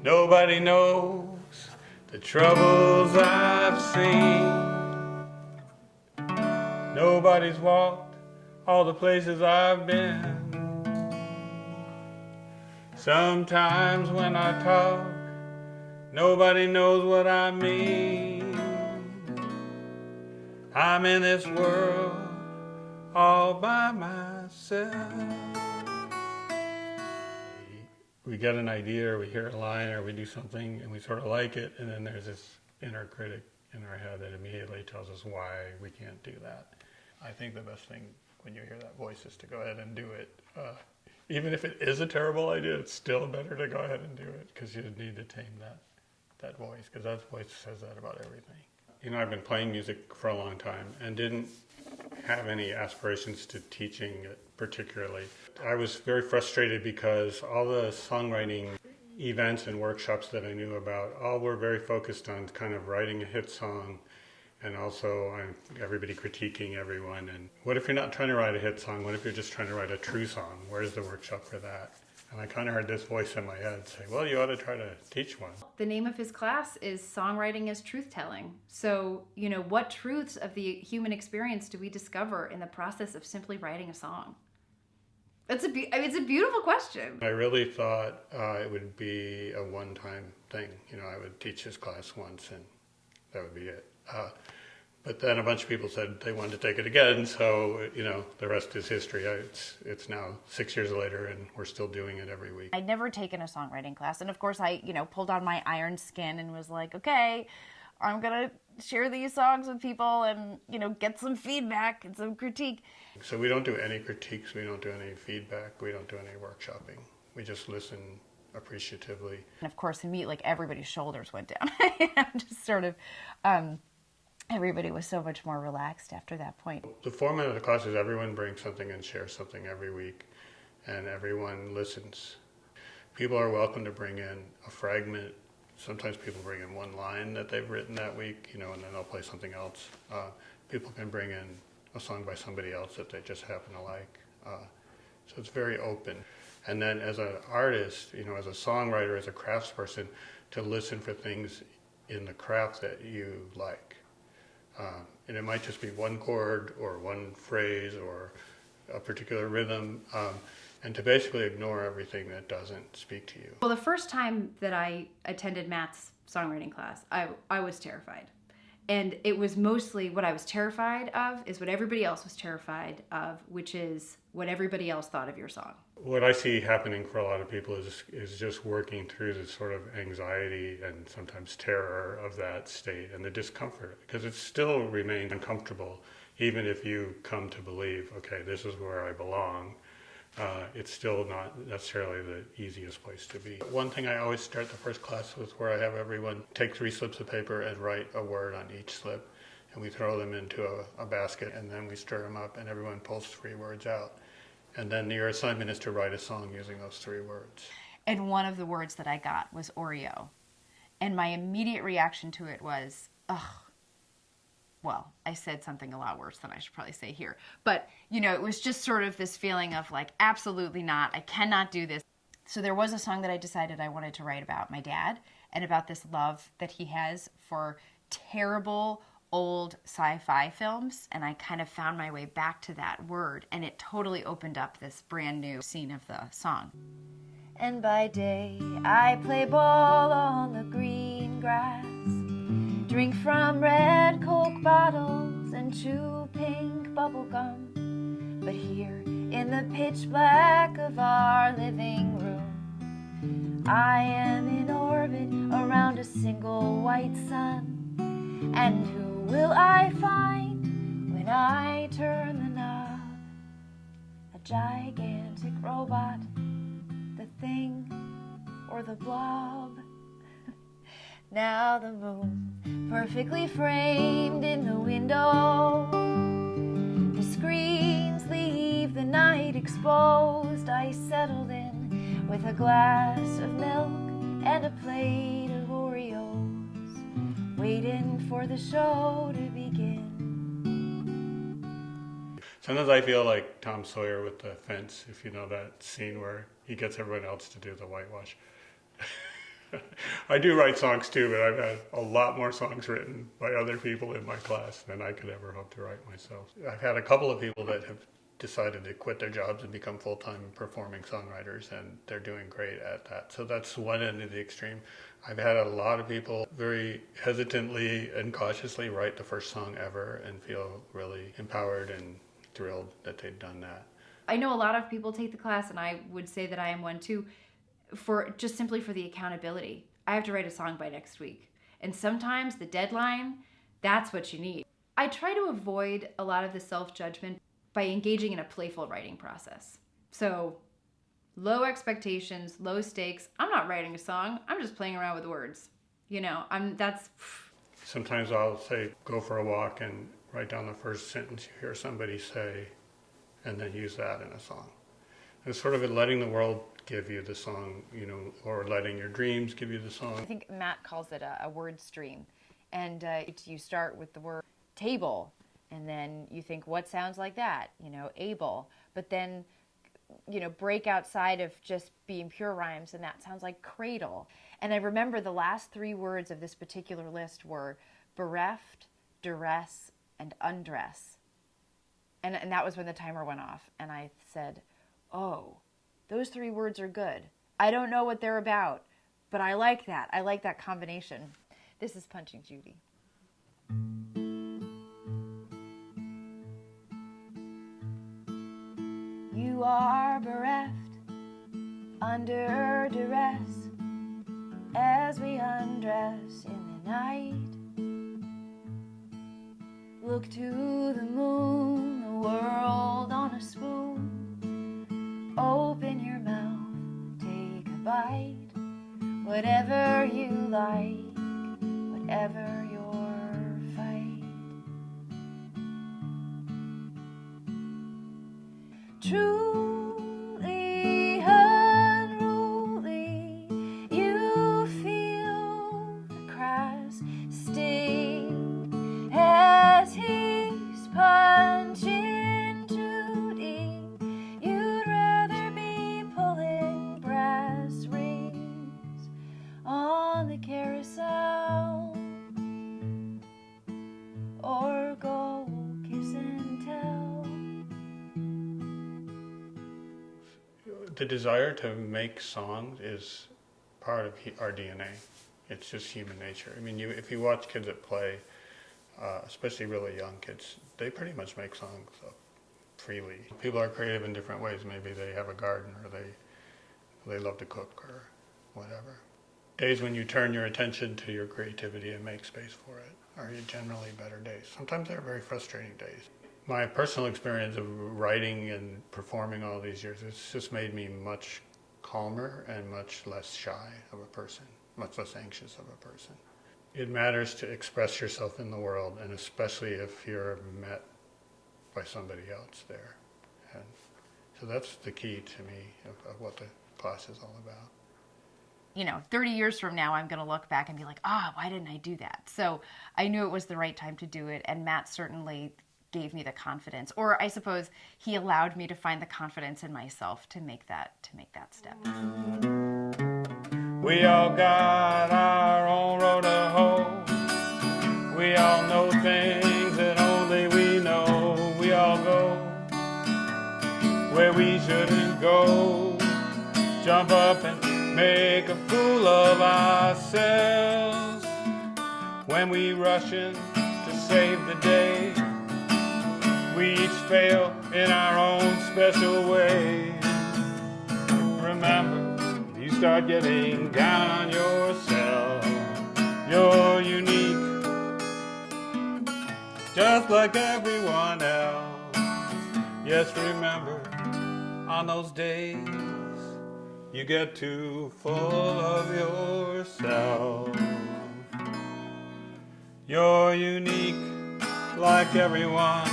Nobody knows the troubles I've seen. Nobody's walked all the places I've been. Sometimes when I talk, nobody knows what I mean. I'm in this world all by myself. We get an idea, or we hear a line, or we do something, and we sort of like it, and then there's this inner critic in our head that immediately tells us why we can't do that. I think the best thing when you hear that voice is to go ahead and do it. Even if it is a terrible idea, it's still better to go ahead and do it, because you need to tame that voice, because that voice says that about everything. You know, I've been playing music for a long time and didn't have any aspirations to teaching it particularly. I was very frustrated because all the songwriting events and workshops that I knew about all were very focused on kind of writing a hit song, and also everybody critiquing everyone. And what if you're not trying to write a hit song? What if you're just trying to write a true song? Where's the workshop for that? And I kind of heard this voice in my head say, well, you ought to try to teach one. The name of his class is Songwriting as Truth-Telling. So, you know, what truths of the human experience do we discover in the process of simply writing a song? It's a beautiful question. I really thought it would be a one-time thing. You know, I would teach this class once and that would be it. But then a bunch of people said they wanted to take it again, so, you know, the rest is history. It's now 6 years later, and we're still doing it every week. I'd never taken a songwriting class, and of course I, pulled on my iron skin and was like, okay, I'm gonna share these songs with people and, get some feedback and some critique. So we don't do any critiques, we don't do any feedback, we don't do any workshopping. We just listen appreciatively. And of course, immediately, everybody's shoulders went down. Just sort of... everybody was so much more relaxed after that point. The format of the class is everyone brings something and shares something every week, and everyone listens. People are welcome to bring in a fragment. Sometimes people bring in one line that they've written that week, and then they'll play something else. People can bring in a song by somebody else that they just happen to like. So it's very open. And then as an artist, as a songwriter, as a craftsperson, to listen for things in the craft that you like. And it might just be one chord or one phrase or a particular rhythm, and to basically ignore everything that doesn't speak to you. Well, the first time that I attended Matt's songwriting class, I was terrified. And it was mostly what I was terrified of is what everybody else was terrified of, which is what everybody else thought of your song. What I see happening for a lot of people is just working through the sort of anxiety and sometimes terror of that state and the discomfort, because it still remains uncomfortable, even if you come to believe, okay, this is where I belong. It's still not necessarily the easiest place to be. One thing I always start the first class with, where I have everyone take 3 slips of paper and write a word on each slip, and we throw them into a basket, and then we stir them up, and everyone pulls 3 words out. And then your assignment is to write a song using those 3 words. And one of the words that I got was Oreo. And my immediate reaction to it was, ugh. Well, I said something a lot worse than I should probably say here. But, it was just sort of this feeling of like, absolutely not. I cannot do this. So there was a song that I decided I wanted to write about my dad and about this love that he has for terrible old sci-fi films. And I kind of found my way back to that word, and it totally opened up this brand new scene of the song. And by day I play ball on the green grass, drink from red Coke bottles and chew pink bubble gum. But here in the pitch black of our living room, I am in orbit around a single white sun. And who will I find when I turn the knob? A gigantic robot, the thing, or the blob? Now the moon, perfectly framed in the window. The screens leave the night exposed. I settled in with a glass of milk and a plate of Oreos, waiting for the show to begin. Sometimes I feel like Tom Sawyer with the fence, if you know that scene where he gets everyone else to do the whitewash. I do write songs too, but I've had a lot more songs written by other people in my class than I could ever hope to write myself. I've had a couple of people that have decided to quit their jobs and become full-time performing songwriters, and they're doing great at that. So that's one end of the extreme. I've had a lot of people very hesitantly and cautiously write the first song ever and feel really empowered and thrilled that they've done that. I know a lot of people take the class, and I would say that I am one too, for just simply for the accountability. I have to write a song by next week. And sometimes the deadline, that's what you need. I try to avoid a lot of the self-judgment by engaging in a playful writing process. So low expectations, low stakes. I'm not writing a song. I'm just playing around with words. Sometimes I'll say, go for a walk and write down the first sentence you hear somebody say, and then use that in a song. It's sort of letting the world give you the song, or letting your dreams give you the song. I think Matt calls it a word stream. And you start with the word table, and then you think, what sounds like that? Able. But then, break outside of just being pure rhymes, and that sounds like cradle. And I remember the last 3 words of this particular list were bereft, duress, and undress. And that was when the timer went off. And I said, oh, those 3 words are good. I don't know what they're about, but I like that. I like that combination. This is Punching Judy. You are bereft, under duress, as we undress in the night. Look to the moon, the world on a spoon. Open your mouth, take a bite. Whatever you like, whatever your fight. Truly unruly, you feel the crass sting as he's punching Judy. You'd rather be pulling brass rings on the carousel or go kiss and tell. The desire to make songs is part of our DNA. It's just human nature. I mean, if you watch kids that play, especially really young kids, they pretty much make songs freely. People are creative in different ways. Maybe they have a garden, or they love to cook, or whatever. Days when you turn your attention to your creativity and make space for it are generally better days. Sometimes they're very frustrating days. My personal experience of writing and performing all these years, it's just made me much calmer and much less shy of a person, much less anxious of a person. It matters to express yourself in the world, and especially if you're met by somebody else there. And so that's the key to me of what the class is all about. 30 years from now, I'm going to look back and be like, why didn't I do that? So I knew it was the right time to do it, and Matt certainly gave me the confidence, or I suppose he allowed me to find the confidence in myself to make that step. We all got our own road to hoe. We all know things that only we know. We all go where we shouldn't go. Jump up and make a fool of ourselves. When we rush in to save the day, we each fail in our own special way. Remember, you start getting down on yourself. You're unique, just like everyone else. Yes, remember, on those days, you get too full of yourself. You're unique, like everyone.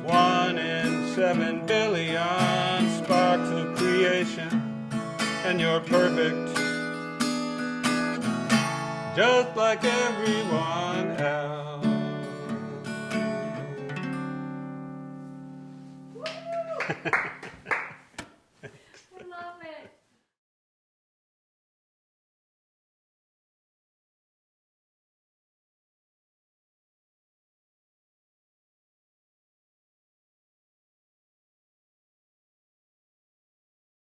1 in 7 billion sparks of creation, and you're perfect, just like everyone else. I love it.